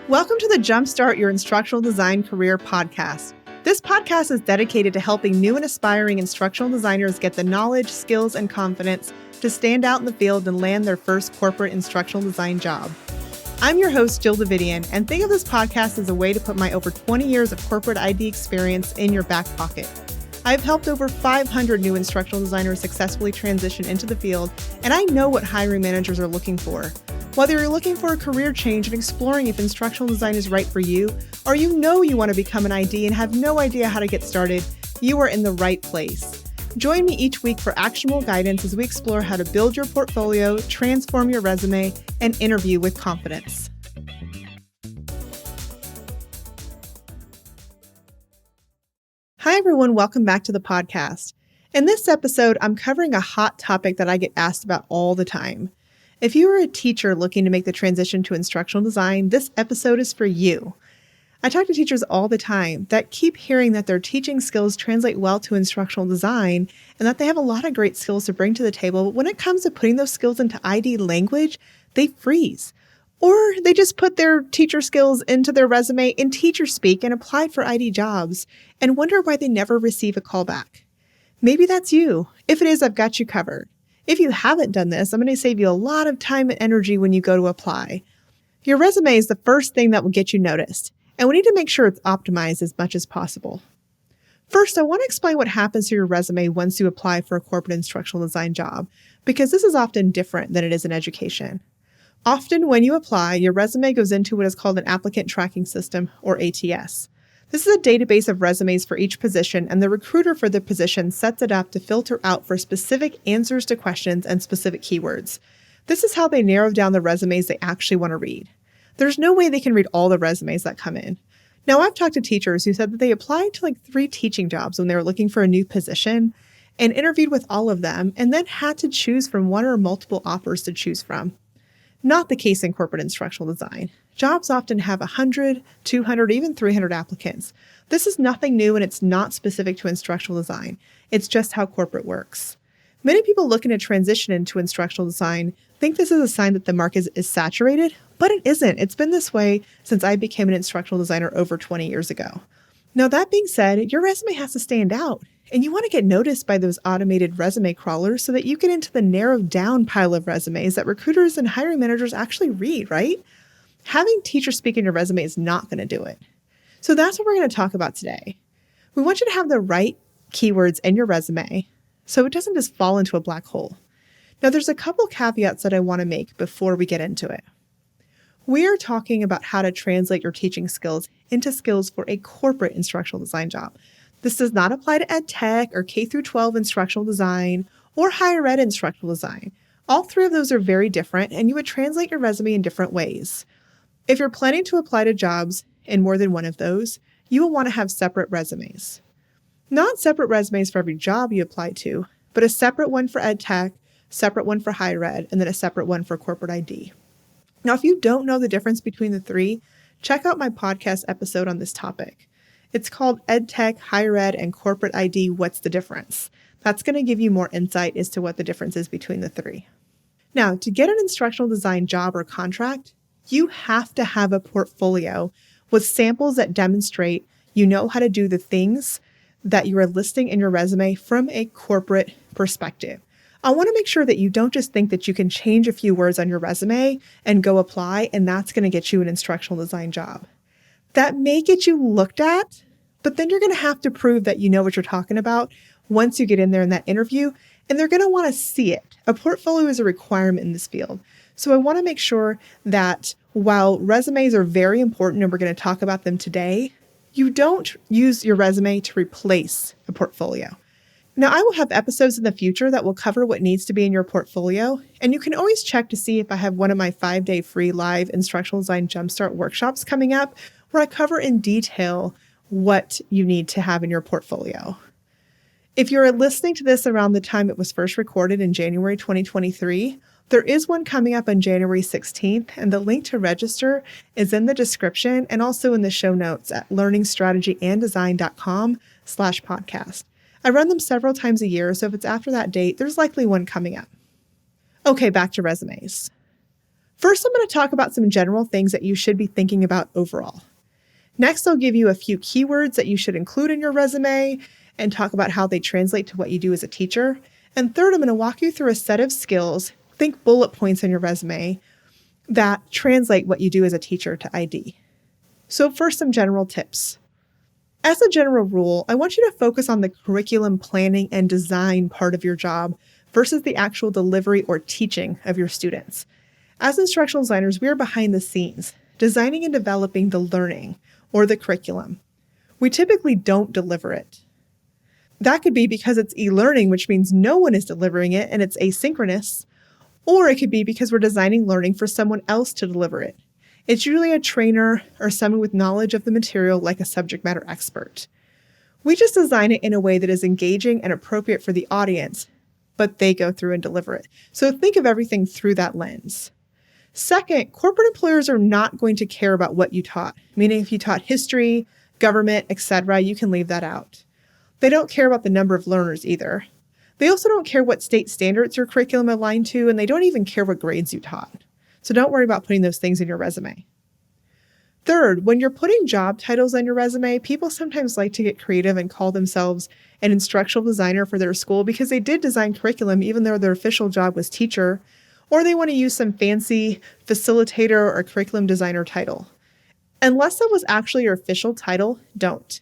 Welcome to the Jumpstart Your Instructional Design Career podcast. This podcast is dedicated to helping new and aspiring instructional designers get the knowledge, skills, and confidence to stand out in the field and land their first corporate instructional design job. I'm your host, Jill Davidian, and think of this podcast as a way to put my over 20 years of corporate ID experience in your back pocket. I've helped over 500 new instructional designers successfully transition into the field, and I know what hiring managers are looking for. Whether you're looking for a career change and exploring if instructional design is right for you, or you know you want to become an ID and have no idea how to get started, you are in the right place. Join me each week for actionable guidance as we explore how to build your portfolio, transform your resume, and interview with confidence. Hi, everyone. Welcome back to the podcast. In this episode, I'm covering a hot topic that I get asked about all the time. If you are a teacher looking to make the transition to instructional design, this episode is for you. I talk to teachers all the time that keep hearing that their teaching skills translate well to instructional design and that they have a lot of great skills to bring to the table. But when it comes to putting those skills into ID language, they freeze. Or they just put their teacher skills into their resume in teacher speak and apply for ID jobs and wonder why they never receive a call back. Maybe that's you. If it is, I've got you covered. If you haven't done this, I'm going to save you a lot of time and energy when you go to apply. Your resume is the first thing that will get you noticed, and we need to make sure it's optimized as much as possible. First, I want to explain what happens to your resume once you apply for a corporate instructional design job, because this is often different than it is in education. Often when you apply, your resume goes into what is called an applicant tracking system, or ATS. This is a database of resumes for each position, and the recruiter for the position sets it up to filter out for specific answers to questions and specific keywords. This is how they narrow down the resumes they actually want to read. There's no way they can read all the resumes that come in. Now, I've talked to teachers who said that they applied to 3 teaching jobs when they were looking for a new position and interviewed with all of them and then had to choose from one or multiple offers to choose from. Not the case in corporate instructional design. Jobs often have 100, 200, even 300 applicants. This is nothing new and it's not specific to instructional design. It's just how corporate works. Many people looking to transition into instructional design think this is a sign that the market is saturated, but it isn't. It's been this way since I became an instructional designer over 20 years ago. Now, that being said, your resume has to stand out, and you want to get noticed by those automated resume crawlers so that you get into the narrowed down pile of resumes that recruiters and hiring managers actually read, right? Having teacher speak in your resume is not going to do it. So that's what we're going to talk about today. We want you to have the right keywords in your resume so it doesn't just fall into a black hole. Now, there's a couple caveats that I want to make before we get into it. We are talking about how to translate your teaching skills into skills for a corporate instructional design job. This does not apply to ed tech or K-12 instructional design or higher ed instructional design. All 3 of those are very different, and you would translate your resume in different ways. If you're planning to apply to jobs in more than one of those, you will want to have separate resumes. Not separate resumes for every job you apply to, but a separate one for ed tech, separate one for higher ed, and then a separate one for corporate ID. Now, if you don't know the difference between the 3, check out my podcast episode on this topic. It's called EdTech, Higher Ed, and Corporate ID, What's the Difference? That's going to give you more insight as to what the difference is between the 3. Now, to get an instructional design job or contract, you have to have a portfolio with samples that demonstrate you know how to do the things that you are listing in your resume from a corporate perspective. I want to make sure that you don't just think that you can change a few words on your resume and go apply, and that's going to get you an instructional design job. That may get you looked at, but then you're going to have to prove that you know what you're talking about once you get in there in that interview, and they're going to want to see it. A portfolio is a requirement in this field. So I want to make sure that while resumes are very important, and we're going to talk about them today, you don't use your resume to replace a portfolio. Now, I will have episodes in the future that will cover what needs to be in your portfolio, and you can always check to see if I have one of my 5-day free live instructional design jumpstart workshops coming up where I cover in detail what you need to have in your portfolio. If you're listening to this around the time it was first recorded in January 2023, there is one coming up on January 16th, and the link to register is in the description and also in the show notes at learningstrategyanddesign.com/podcast. I run them several times a year, so if it's after that date, there's likely one coming up. Okay, back to resumes. First, I'm going to talk about some general things that you should be thinking about overall. Next, I'll give you a few keywords that you should include in your resume and talk about how they translate to what you do as a teacher. And third, I'm going to walk you through a set of skills, think bullet points on your resume, that translate what you do as a teacher to ID. So first, some general tips. As a general rule, I want you to focus on the curriculum planning and design part of your job versus the actual delivery or teaching of your students. As instructional designers, we are behind the scenes, designing and developing the learning or the curriculum. We typically don't deliver it. That could be because it's e-learning, which means no one is delivering it and it's asynchronous, or it could be because we're designing learning for someone else to deliver it. It's usually a trainer or someone with knowledge of the material like a subject matter expert. We just design it in a way that is engaging and appropriate for the audience, but they go through and deliver it. So think of everything through that lens. Second, corporate employers are not going to care about what you taught, meaning if you taught history, government, etc., you can leave that out. They don't care about the number of learners either. They also don't care what state standards your curriculum aligned to, and they don't even care what grades you taught. So don't worry about putting those things in your resume. Third, when you're putting job titles on your resume, people sometimes like to get creative and call themselves an instructional designer for their school because they did design curriculum even though their official job was teacher, or they want to use some fancy facilitator or curriculum designer title. Unless that was actually your official title, don't.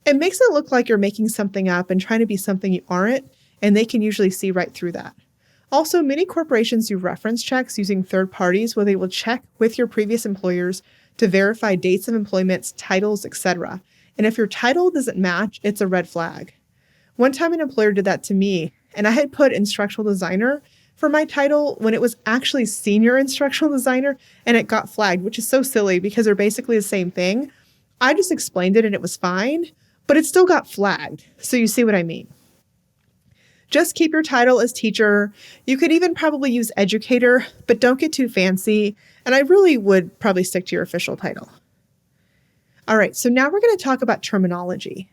It makes it look like you're making something up and trying to be something you aren't, and they can usually see right through that. Also, many corporations do reference checks using third parties where they will check with your previous employers to verify dates of employment, titles, etc. And if your title doesn't match, it's a red flag. One time an employer did that to me, and I had put instructional designer for my title when it was actually senior instructional designer, and it got flagged, which is so silly because they're basically the same thing. I just explained it and it was fine, but it still got flagged. So you see what I mean. Just keep your title as teacher. You could even probably use educator, but don't get too fancy. And I really would probably stick to your official title. All right, so now we're going to talk about terminology.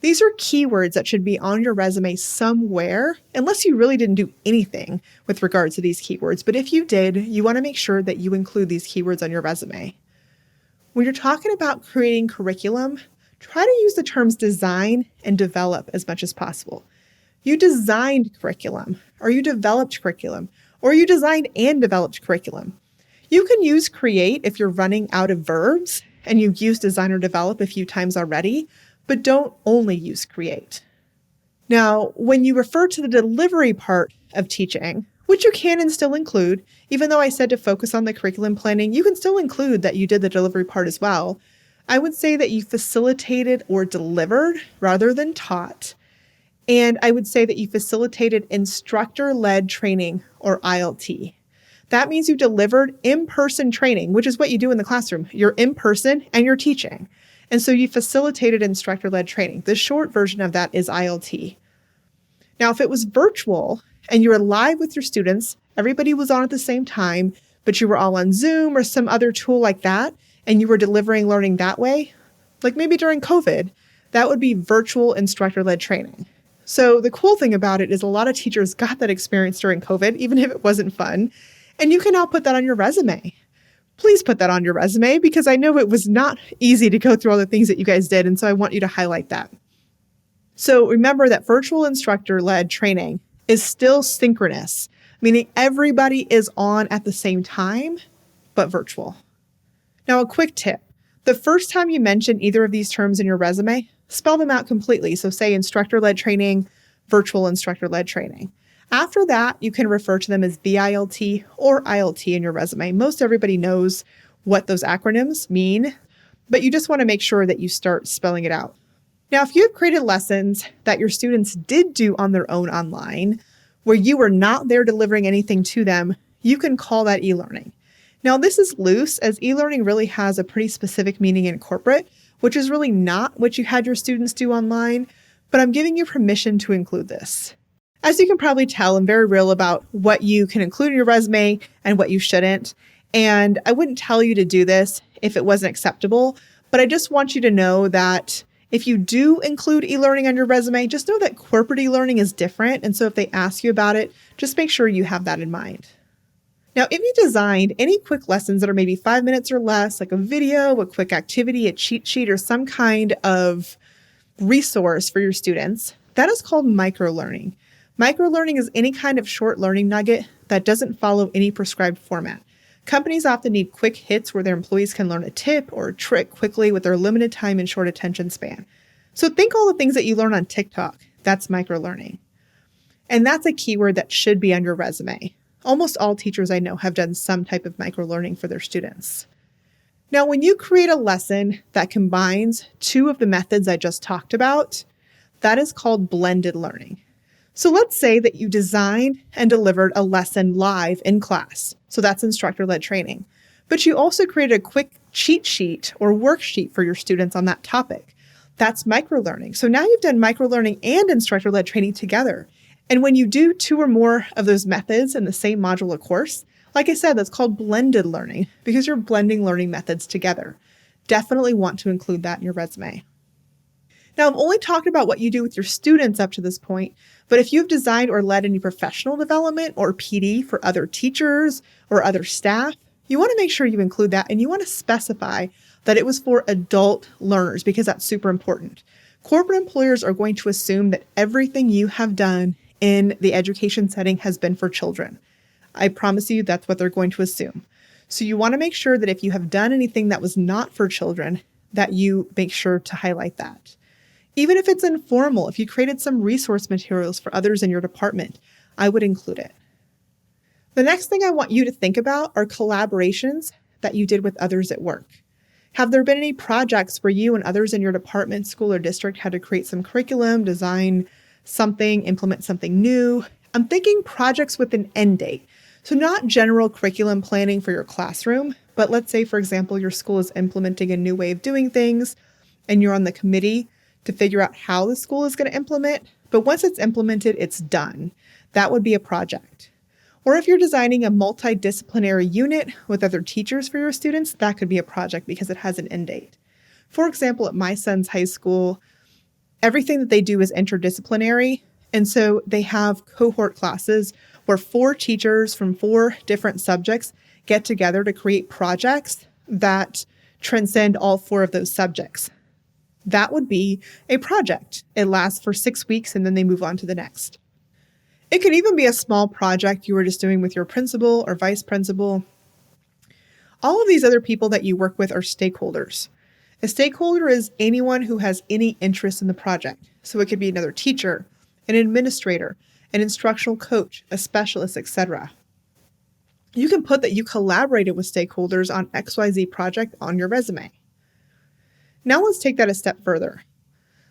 These are keywords that should be on your resume somewhere, unless you really didn't do anything with regards to these keywords. But if you did, you want to make sure that you include these keywords on your resume. When you're talking about creating curriculum, try to use the terms design and develop as much as possible. You designed curriculum, or you developed curriculum, or you designed and developed curriculum. You can use create if you're running out of verbs and you've used design or develop a few times already, but don't only use create. Now, when you refer to the delivery part of teaching, which you can and still include, even though I said to focus on the curriculum planning, you can still include that you did the delivery part as well. I would say that you facilitated or delivered rather than taught. And I would say that you facilitated instructor-led training or ILT. That means you delivered in-person training, which is what you do in the classroom. You're in person and you're teaching. And so you facilitated instructor-led training. The short version of that is ILT. Now, if it was virtual and you were live with your students, everybody was on at the same time, but you were all on Zoom or some other tool like that, and you were delivering learning that way, like maybe during COVID, that would be virtual instructor-led training. So the cool thing about it is a lot of teachers got that experience during COVID, even if it wasn't fun, and you can now put that on your resume. Please put that on your resume because I know it was not easy to go through all the things that you guys did, and so I want you to highlight that. So remember that virtual instructor-led training is still synchronous, meaning everybody is on at the same time, but virtual. Now, a quick tip. The first time you mention either of these terms in your resume, spell them out completely. So say instructor-led training, virtual instructor-led training. After that, you can refer to them as VILT or ILT in your resume. Most everybody knows what those acronyms mean, but you just want to make sure that you start spelling it out. Now, if you have created lessons that your students did do on their own online, where you were not there delivering anything to them, you can call that e-learning. Now, this is loose as e-learning really has a pretty specific meaning in corporate, which is really not what you had your students do online, but I'm giving you permission to include this. As you can probably tell, I'm very real about what you can include in your resume and what you shouldn't. And I wouldn't tell you to do this if it wasn't acceptable, but I just want you to know that if you do include e-learning on your resume, just know that corporate e-learning is different. And so if they ask you about it, just make sure you have that in mind. Now, if you designed any quick lessons that are maybe 5 minutes or less, like a video, a quick activity, a cheat sheet, or some kind of resource for your students, that is called microlearning. Microlearning is any kind of short learning nugget that doesn't follow any prescribed format. Companies often need quick hits where their employees can learn a tip or a trick quickly with their limited time and short attention span. So think all the things that you learn on TikTok. That's microlearning. And that's a keyword that should be on your resume. Almost all teachers I know have done some type of microlearning for their students. Now, when you create a lesson that combines two of the methods I just talked about, that is called blended learning. So let's say that you designed and delivered a lesson live in class. So that's instructor-led training. But you also created a quick cheat sheet or worksheet for your students on that topic. That's microlearning. So now you've done microlearning and instructor-led training together. And when you do two or more of those methods in the same module or course, like I said, that's called blended learning because you're blending learning methods together. Definitely want to include that in your resume. Now, I've only talked about what you do with your students up to this point, but if you've designed or led any professional development or PD for other teachers or other staff, you want to make sure you include that and you want to specify that it was for adult learners because that's super important. Corporate employers are going to assume that everything you have done in the education setting has been for children. I promise you that's what they're going to assume. So you want to make sure that if you have done anything that was not for children, that you make sure to highlight that. Even if it's informal, if you created some resource materials for others in your department, I would include it. The next thing I want you to think about are collaborations that you did with others at work. Have there been any projects where you and others in your department, school, or district had to create some curriculum, design something, implement something new? I'm thinking projects with an end date. So not general curriculum planning for your classroom, but let's say, for example, your school is implementing a new way of doing things and you're on the committee to figure out how the school is going to implement. But once it's implemented, it's done. That would be a project. Or if you're designing a multidisciplinary unit with other teachers for your students, that could be a project because it has an end date. For example, at my son's high school, everything that they do is interdisciplinary. And so they have cohort classes where 4 teachers from 4 different subjects get together to create projects that transcend all 4 of those subjects. That would be a project. It lasts for 6 weeks and then they move on to the next. It could even be a small project you were just doing with your principal or vice principal. All of these other people that you work with are stakeholders. A stakeholder is anyone who has any interest in the project. So it could be another teacher, an administrator, an instructional coach, a specialist, etc. You can put that you collaborated with stakeholders on XYZ project on your resume. Now let's take that a step further.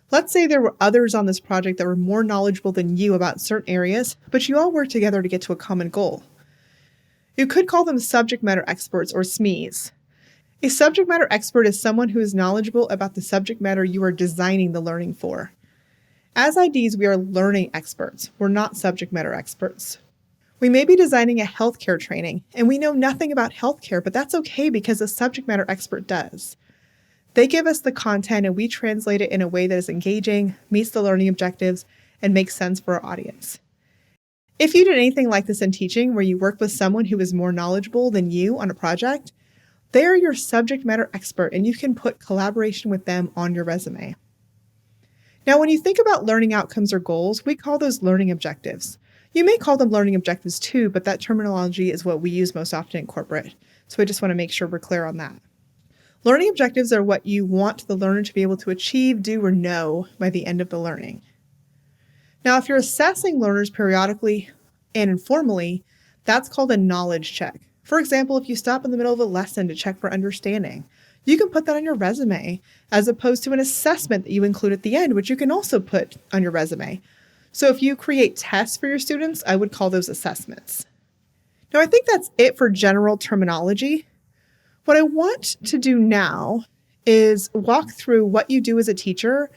Let's say there were others on this project that were more knowledgeable than you about certain areas, but you all work together to get to a common goal. You could call them subject matter experts or SMEs. A subject matter expert is someone who is knowledgeable about the subject matter you are designing the learning for. As IDs, we are learning experts. We're not subject matter experts. We may be designing a healthcare training, and we know nothing about healthcare, but that's okay because a subject matter expert does. They give us the content and we translate it in a way that is engaging, meets the learning objectives, and makes sense for our audience. If you did anything like this in teaching, where you work with someone who is more knowledgeable than you on a project, they are your subject matter expert and you can put collaboration with them on your resume. Now, when you think about learning outcomes or goals, we call those learning objectives. You may call them learning objectives too, but that terminology is what we use most often in corporate. So I just want to make sure we're clear on that. Learning objectives are what you want the learner to be able to achieve, do, or know by the end of the learning. Now, if you're assessing learners periodically and informally, that's called a knowledge check. For example, if you stop in the middle of a lesson to check for understanding, you can put that on your resume as opposed to an assessment that you include at the end, which you can also put on your resume. So if you create tests for your students, I would call those assessments. Now, I think that's it for general terminology. What I want to do now is walk through what you do as a teacher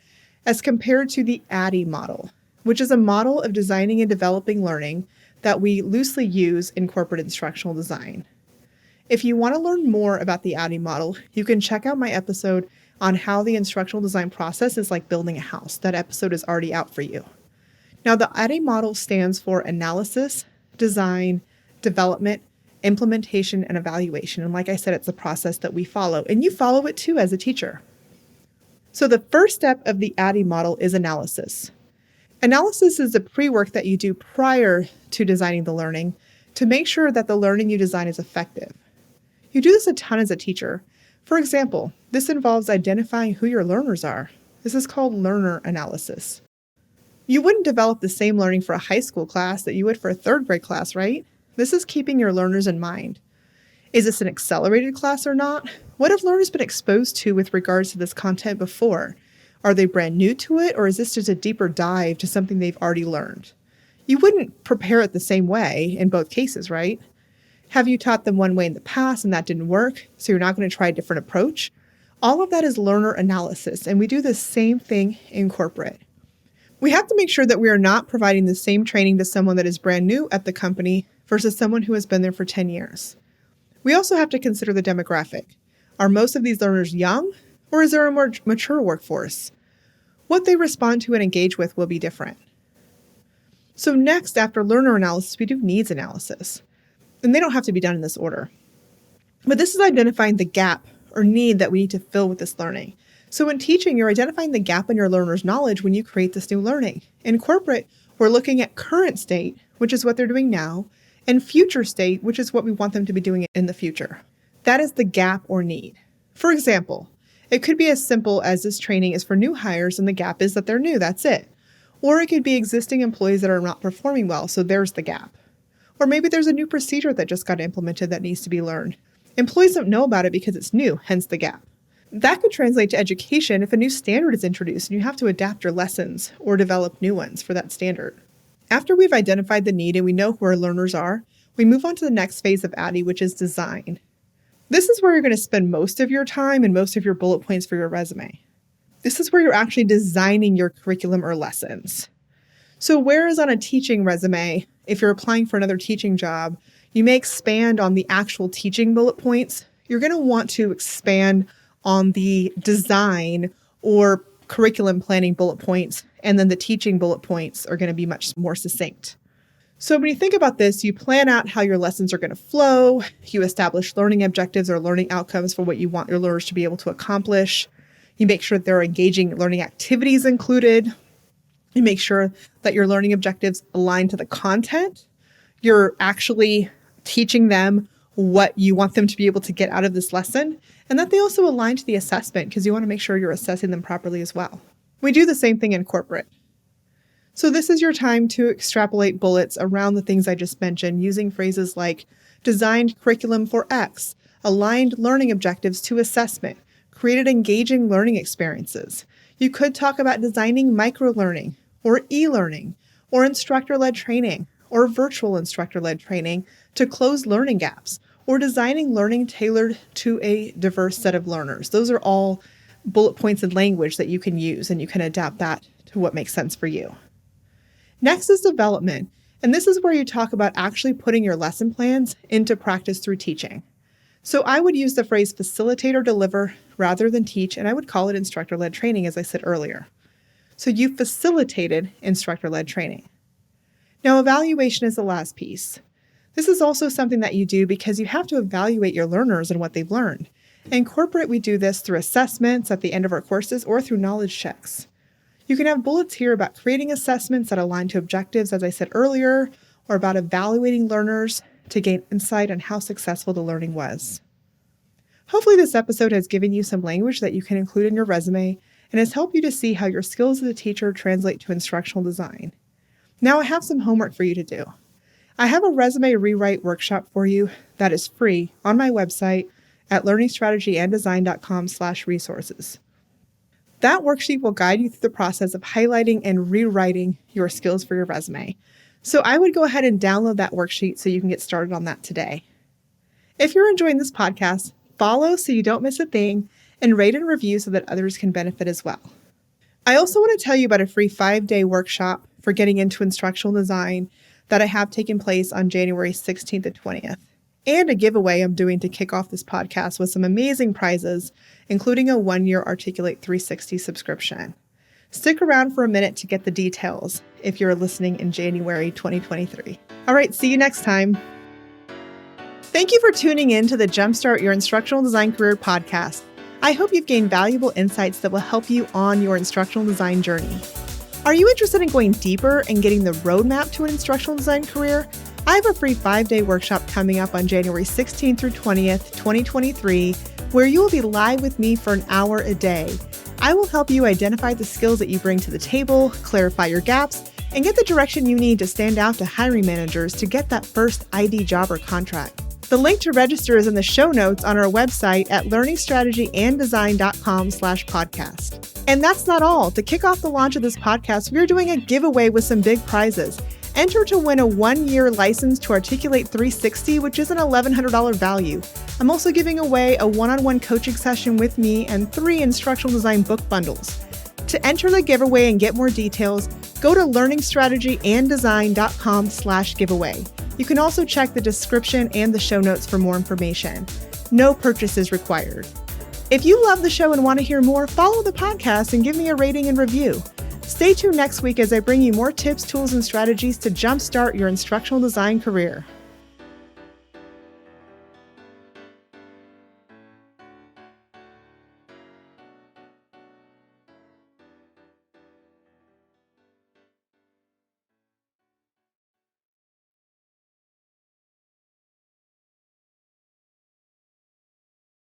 as compared to the ADDIE model, which is a model of designing and developing learning that we loosely use in corporate instructional design. If you want to learn more about the ADDIE model, you can check out my episode on how the instructional design process is like building a house. That episode is already out for you. Now, the ADDIE model stands for analysis, design, development, implementation, and evaluation. And like I said, it's a process that we follow, and you follow it too as a teacher. So the first step of the ADDIE model is analysis. Analysis is the pre-work that you do prior to designing the learning to make sure that the learning you design is effective. You do this a ton as a teacher. For example, this involves identifying who your learners are. This is called learner analysis. You wouldn't develop the same learning for a high school class that you would for a third grade class, right? This is keeping your learners in mind. Is this an accelerated class or not? What have learners been exposed to with regards to this content before? Are they brand new to it, or is this just a deeper dive to something they've already learned? You wouldn't prepare it the same way in both cases, right? Have you taught them one way in the past and that didn't work, so you're not going to try a different approach? All of that is learner analysis, and we do the same thing in corporate. We have to make sure that we are not providing the same training to someone that is brand new at the company versus someone who has been there for 10 years. We also have to consider the demographic. Are most of these learners young, or is there a more mature workforce? What they respond to and engage with will be different. So next, after learner analysis, we do needs analysis. And they don't have to be done in this order. But this is identifying the gap or need that we need to fill with this learning. So in teaching, you're identifying the gap in your learner's knowledge when you create this new learning. In corporate, we're looking at current state, which is what they're doing now, and future state, which is what we want them to be doing in the future. That is the gap or need. For example, it could be as simple as this training is for new hires and the gap is that they're new, that's it. Or it could be existing employees that are not performing well, so there's the gap. Or maybe there's a new procedure that just got implemented that needs to be learned. Employees don't know about it because it's new, hence the gap. That could translate to education if a new standard is introduced and you have to adapt your lessons or develop new ones for that standard. After we've identified the need and we know who our learners are, we move on to the next phase of ADDIE, which is design. This is where you're going to spend most of your time and most of your bullet points for your resume. This is where you're actually designing your curriculum or lessons. So whereas on a teaching resume, if you're applying for another teaching job, you may expand on the actual teaching bullet points, you're going to want to expand on the design or curriculum planning bullet points, and then the teaching bullet points are going to be much more succinct. So when you think about this, you plan out how your lessons are going to flow, you establish learning objectives or learning outcomes for what you want your learners to be able to accomplish, you make sure that there are engaging learning activities included, you make sure that your learning objectives align to the content, you're actually teaching them what you want them to be able to get out of this lesson, and that they also align to the assessment because you want to make sure you're assessing them properly as well. We do the same thing in corporate. So this is your time to extrapolate bullets around the things I just mentioned using phrases like designed curriculum for X, aligned learning objectives to assessment, created engaging learning experiences. You could talk about designing micro-learning or e-learning or instructor-led training or virtual instructor-led training to close learning gaps, or designing learning tailored to a diverse set of learners. Those are all bullet points and language that you can use, and you can adapt that to what makes sense for you. Next is development, and this is where you talk about actually putting your lesson plans into practice through teaching. So I would use the phrase facilitate or deliver rather than teach, and I would call it instructor-led training, as I said earlier. So you facilitated instructor-led training. Now, evaluation is the last piece. This is also something that you do because you have to evaluate your learners and what they've learned. In corporate, we do this through assessments at the end of our courses or through knowledge checks. You can have bullets here about creating assessments that align to objectives, as I said earlier, or about evaluating learners to gain insight on how successful the learning was. Hopefully this episode has given you some language that you can include in your resume and has helped you to see how your skills as a teacher translate to instructional design. Now I have some homework for you to do. I have a resume rewrite workshop for you that is free on my website at learningstrategyanddesign.com/resources. That worksheet will guide you through the process of highlighting and rewriting your skills for your resume. So I would go ahead and download that worksheet so you can get started on that today. If you're enjoying this podcast, follow so you don't miss a thing, and rate and review so that others can benefit as well. I also want to tell you about a free 5-day workshop for getting into instructional design that I have taken place on January 16th and 20th, and a giveaway I'm doing to kick off this podcast with some amazing prizes, including a 1-year Articulate 360 subscription. Stick around for a minute to get the details if you're listening in January 2023. All right, see you next time. Thank you for tuning in to the Jumpstart Your Instructional Design Career podcast. I hope you've gained valuable insights that will help you on your instructional design journey. Are you interested in going deeper and getting the roadmap to an instructional design career? I have a free 5-day workshop coming up on January 16th through 20th, 2023, where you will be live with me for an hour a day. I will help you identify the skills that you bring to the table, clarify your gaps, and get the direction you need to stand out to hiring managers to get that first ID job or contract. The link to register is in the show notes on our website at learningstrategyanddesign.com/podcast. And that's not all. To kick off the launch of this podcast, we're doing a giveaway with some big prizes. Enter to win a 1-year license to Articulate 360, which is an $1,100 value. I'm also giving away a one-on-one coaching session with me and 3 instructional design book bundles. To enter the giveaway and get more details, go to learningstrategyanddesign.com/giveaway. You can also check the description and the show notes for more information. No purchases required. If you love the show and want to hear more, follow the podcast and give me a rating and review. Stay tuned next week as I bring you more tips, tools, and strategies to jumpstart your instructional design career.